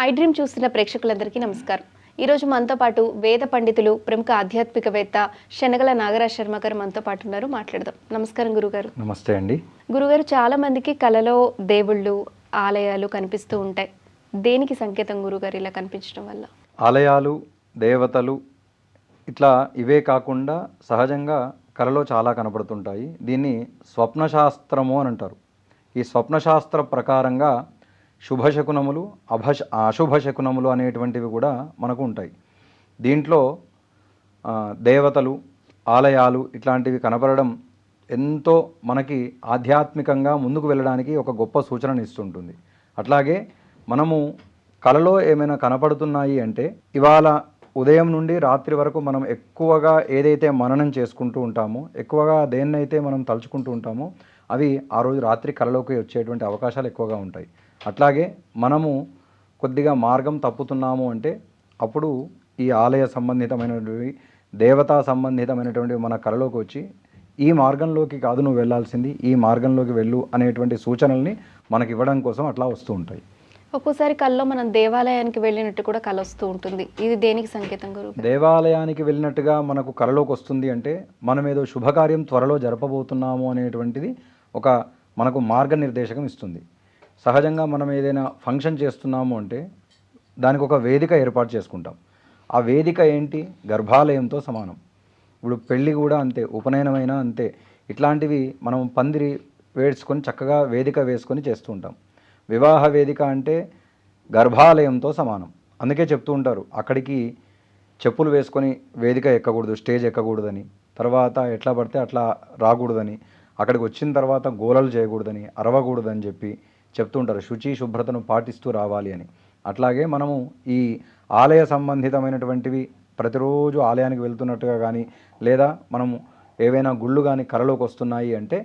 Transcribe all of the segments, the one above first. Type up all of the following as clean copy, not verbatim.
I dream చూస్తున్న ప్రేక్షకులందరికీ నమస్కారం. ఈరోజు మనతో పాటు వేద పండితులు, ప్రముఖ ఆధ్యాత్మికవేత్త శనగల నాగరాజ్ శర్మ గారు మనతో పాటు ఉన్నారు. మాట్లాడదాం. నమస్కారం గురుగారు. నమస్తే అండి. గురుగారు, చాలా మందికి కలలో దేవుళ్ళు, ఆలయాలు కనిపిస్తూ ఉంటాయి. దేనికి సంకేతం గురుగారు ఇలా కనిపించడం వల్ల? ఆలయాలు, దేవతలు ఇట్లా ఇవే కాకుండా సహజంగా కలలో చాలా కనపడుతుంటాయి. దీన్ని స్వప్నశాస్త్రము అని అంటారు. ఈ స్వప్నశాస్త్ర ప్రకారంగా శుభశకునములు, అశుభశకునములు అనేటువంటివి కూడా మనకు ఉంటాయి. దీంట్లో దేవతలు, ఆలయాలు ఇట్లాంటివి కనపడడం ఎంతో మనకి ఆధ్యాత్మికంగా ముందుకు వెళ్ళడానికి ఒక గొప్ప సూచనను ఇస్తుంటుంది. అట్లాగే మనము కలలో ఏమైనా కనపడుతున్నాయి అంటే ఇవాళ ఉదయం నుండి రాత్రి వరకు మనం ఎక్కువగా ఏదైతే మననం చేసుకుంటూ ఉంటామో, ఎక్కువగా దేన్నైతే మనం తలుచుకుంటూ ఉంటామో అవి ఆ రోజు రాత్రి కలలోకి వచ్చేటువంటి అవకాశాలు ఎక్కువగా ఉంటాయి. అట్లాగే మనము కొద్దిగా మార్గం తప్పుతున్నాము అంటే అప్పుడు ఈ ఆలయ సంబంధితమైనటువంటి, దేవతా సంబంధితమైనటువంటి మన కలలోకి వచ్చి ఈ మార్గంలోకి కాదు నువ్వు వెళ్ళాల్సింది, ఈ మార్గంలోకి వెళ్ళు అనేటువంటి సూచనల్ని మనకి ఇవ్వడం కోసం అట్లా వస్తూ ఉంటాయి. ఒక్కోసారి కల్లో మనం దేవాలయానికి వెళ్ళినట్టు కూడా కల వస్తూ ఉంటుంది. ఇది దేనికి సంకేతం గురువు? దేవాలయానికి వెళ్ళినట్టుగా మనకు కలలోకి వస్తుంది అంటే మనం ఏదో శుభకార్యం త్వరలో జరపబోతున్నాము అనేటువంటిది ఒక మనకు మార్గనిర్దేశకం ఇస్తుంది. సహజంగా మనం ఏదైనా ఫంక్షన్ చేస్తున్నాము అంటే దానికి ఒక వేదిక ఏర్పాటు చేసుకుంటాం. ఆ వేదిక ఏంటి? గర్భాలయంతో సమానం. ఇప్పుడు పెళ్ళి కూడా అంతే, ఉపనయనమైనా అంతే. ఇట్లాంటివి మనం పందిరి వేసుకొని చక్కగా వేదిక వేసుకొని చేస్తూ ఉంటాం. వివాహ వేదిక అంటే గర్భాలయంతో సమానం. అందుకే చెప్తూ ఉంటారు అక్కడికి చెప్పులు వేసుకొని వేదిక ఎక్కకూడదు, స్టేజ్ ఎక్కకూడదని, తర్వాత ఎట్లా పడితే అట్లా రాకూడదని, అక్కడికి వచ్చిన తర్వాత గోలలు చేయకూడదని, అరవకూడదని చెప్పి చెప్తూ ఉంటారు. శుచి శుభ్రతను పాటిస్తూ రావాలి అని. అట్లాగే మనము ఈ ఆలయ సంబంధితమైనటువంటివి ప్రతిరోజు ఆలయానికి వెళ్తున్నట్టుగా కానీ, లేదా మనము ఏవైనా గుళ్ళు కానీ కలలోకి వస్తున్నాయి అంటే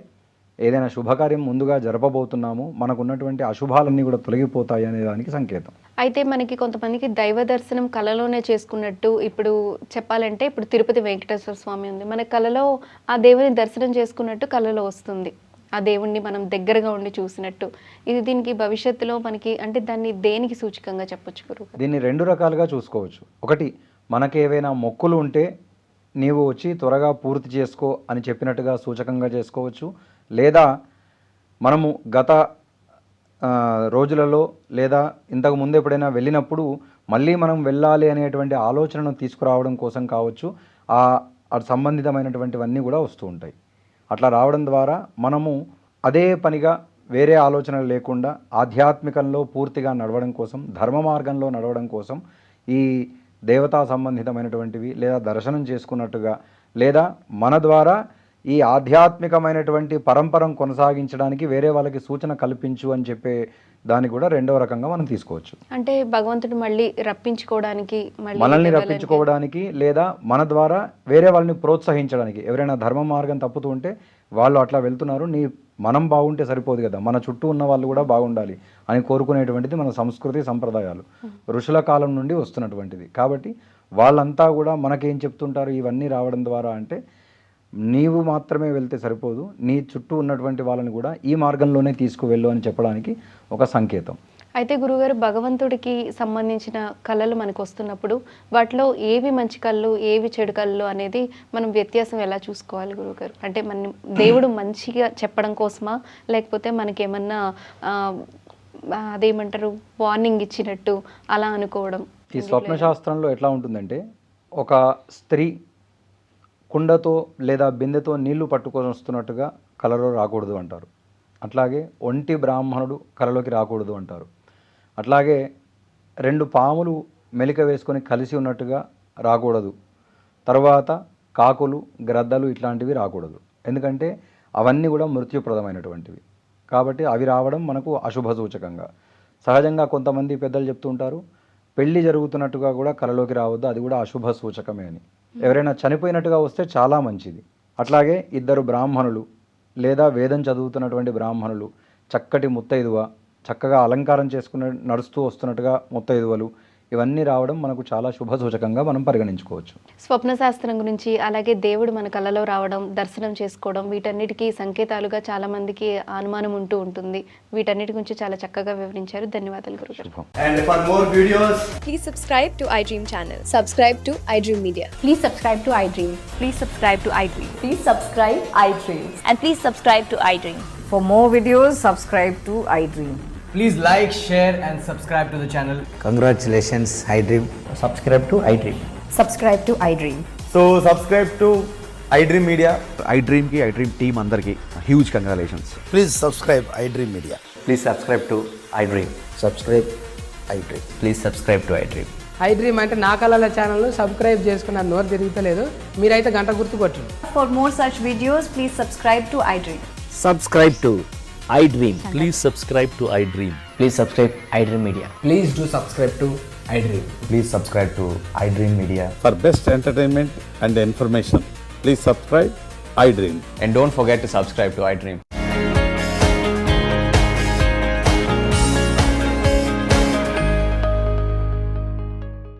ఏదైనా శుభకార్యం ముందుగా జరపబోతున్నాము, మనకు ఉన్నటువంటి అశుభాలన్నీ కూడా తొలగిపోతాయి అనే దానికి సంకేతం. అయితే మనకి కొంతమందికి దైవ దర్శనం కలలోనే చేసుకున్నట్టు, ఇప్పుడు చెప్పాలంటే ఇప్పుడు తిరుపతి వెంకటేశ్వర స్వామి ఉంది, మన కలలో ఆ దేవుని దర్శనం చేసుకున్నట్టు కలలో వస్తుంది. ఆ దేవుణ్ణి మనం దగ్గరగా ఉండి చూసినట్టు. ఇది దీనికి భవిష్యత్తులో మనకి అంటే దాన్ని దేనికి సూచకంగా చెప్పొచ్చు గురువు? దీన్ని రెండు రకాలుగా చూసుకోవచ్చు. ఒకటి, మనకి ఏవైనా మొక్కులు ఉంటే నీవు వచ్చి త్వరగా పూర్తి చేసుకో అని చెప్పినట్టుగా సూచకంగా చేసుకోవచ్చు. లేదా మనము గత రోజులలో లేదా ఇంతకు ముందు ఎప్పుడైనా వెళ్ళినప్పుడు మళ్ళీ మనం వెళ్ళాలి అనేటువంటి ఆలోచనను తీసుకురావడం కోసం కావచ్చు. ఆ సంబంధితమైనటువంటివన్నీ కూడా వస్తూ ఉంటాయి. అట్లా రావడం ద్వారా మనము అదే పనిగా వేరే ఆలోచనలు లేకుండా ఆధ్యాత్మికంలో పూర్తిగా నడవడం కోసం, ధర్మ మార్గంలో నడవడం కోసం ఈ దేవతా సంబంధితమైనటువంటివి లేదా దర్శనం చేసుకున్నట్టుగా, లేదా మన ద్వారా ఈ ఆధ్యాత్మికమైనటువంటి పరంపరం కొనసాగించడానికి వేరే వాళ్ళకి సూచన కల్పించు అని చెప్పే దాన్ని కూడా రెండవ రకంగా మనం తీసుకోవచ్చు. అంటే భగవంతుడు మళ్ళీ రప్పించుకోవడానికి, మనల్ని రప్పించుకోవడానికి, లేదా మన ద్వారా వేరే వాళ్ళని ప్రోత్సహించడానికి. ఎవరైనా ధర్మ మార్గం తప్పుతూ ఉంటే వాళ్ళు అట్లా వెళ్తున్నారు, మనం బాగుంటే సరిపోదు కదా, మన చుట్టూ ఉన్న వాళ్ళు కూడా బాగుండాలి అని కోరుకునేటువంటిది మన సంస్కృతి సంప్రదాయాలు, ఋషుల కాలం నుండి వస్తున్నటువంటిది. కాబట్టి వాళ్ళంతా కూడా మనకేం చెప్తుంటారు ఇవన్నీ రావడం ద్వారా అంటే, నీవు మాత్రమే వెళ్తే సరిపోదు, నీ చుట్టూ ఉన్నటువంటి వాళ్ళని కూడా ఈ మార్గంలోనే తీసుకువెళ్ళు అని చెప్పడానికి ఒక సంకేతం. అయితే గురుగారు, భగవంతుడికి సంబంధించిన కళలు మనకు వస్తున్నప్పుడు వాటిలో ఏవి మంచి కళ్ళు, ఏవి చెడు కళ్ళు అనేది మనం వ్యత్యాసం ఎలా చూసుకోవాలి గురుగారు? అంటే మన దేవుడు మంచిగా చెప్పడం కోసమా, లేకపోతే మనకి ఏమన్నా అదేమంటారు వార్నింగ్ ఇచ్చినట్టు అలా అనుకోవడం? ఈ స్వప్నశాస్త్రంలో ఎట్లా ఉంటుందంటే, ఒక స్త్రీ కుండతో లేదా బిందెతో నీళ్లు పట్టుకొని వస్తున్నట్టుగా కలలో రాకూడదు అంటారు. అట్లాగే ఒంటి బ్రాహ్మణుడు కలలోకి రాకూడదు అంటారు. అట్లాగే రెండు పాములు మెలిక వేసుకొని కలిసి ఉన్నట్టుగా రాకూడదు. తర్వాత కాకులు, గ్రద్దలు ఇట్లాంటివి రాకూడదు. ఎందుకంటే అవన్నీ కూడా మృత్యుప్రదమైనటువంటివి. కాబట్టి అవి రావడం మనకు అశుభ సూచకంగా. సహజంగా కొంతమంది పెద్దలు చెప్తూ ఉంటారు, పెళ్లి జరుగుతున్నట్టుగా కూడా కలలోకి రావద్దు, అది కూడా అశుభ సూచకమే అని. ఎవరైనా చనిపోయినట్టుగా వస్తే చాలా మంచిది. అట్లాగే ఇద్దరు బ్రాహ్మణులు లేదా వేదం చదువుతున్నటువంటి బ్రాహ్మణులు, చక్కటి ముత్తైదువ, చక్కగా అలంకారం చేసుకుని నడుస్తూ వస్తున్నట్టుగా ముత్తైదువలు, ఇవన్నీ రావడం మనకు చాలా శుభ సూచకంగా మనం పరిగణించుకోవచ్చు. స్వప్న శాస్త్రం గురించి, అలాగే దేవుడు మన కలలో రావడం, దర్శనం చేసుకోవడం, వీటన్నిటికీ సంకేతాలుగా చాలా మందికి అనుమానం ఉంటూ ఉంటుంది. వీటన్నిటి గురించి చాలా చక్కగా వివరించారు. ధన్యవాదాలు గురుగారు. శుభం. And for more videos, Please subscribe to iDream channel. Subscribe to iDream Media. Please subscribe to iDream. Please subscribe to iDream. Please subscribe iDream. And please subscribe to iDream. For more videos, subscribe to iDream. please like, share, and subscribe to the channel. Congratulations, iDream. Subscribe to iDream. Subscribe to iDream. So, subscribe to iDream Media. iDream ki iDream team andarki huge congratulations. Please subscribe iDream Media. Please subscribe to iDream. Subscribe iDream. Please subscribe to iDream. iDream అంటే నా కళల channel subscribe చేసుకున్న నోరు తిరుగుతలేదు, మీరైతే గంట గుర్తు కొట్టండి. For more such videos, please subscribe to iDream. Subscribe to iDream. Please subscribe to iDream. Please subscribe iDream Media. Please do subscribe to iDream. Please subscribe to iDream Media. For best entertainment and information, please subscribe iDream. And don't forget to subscribe to iDream.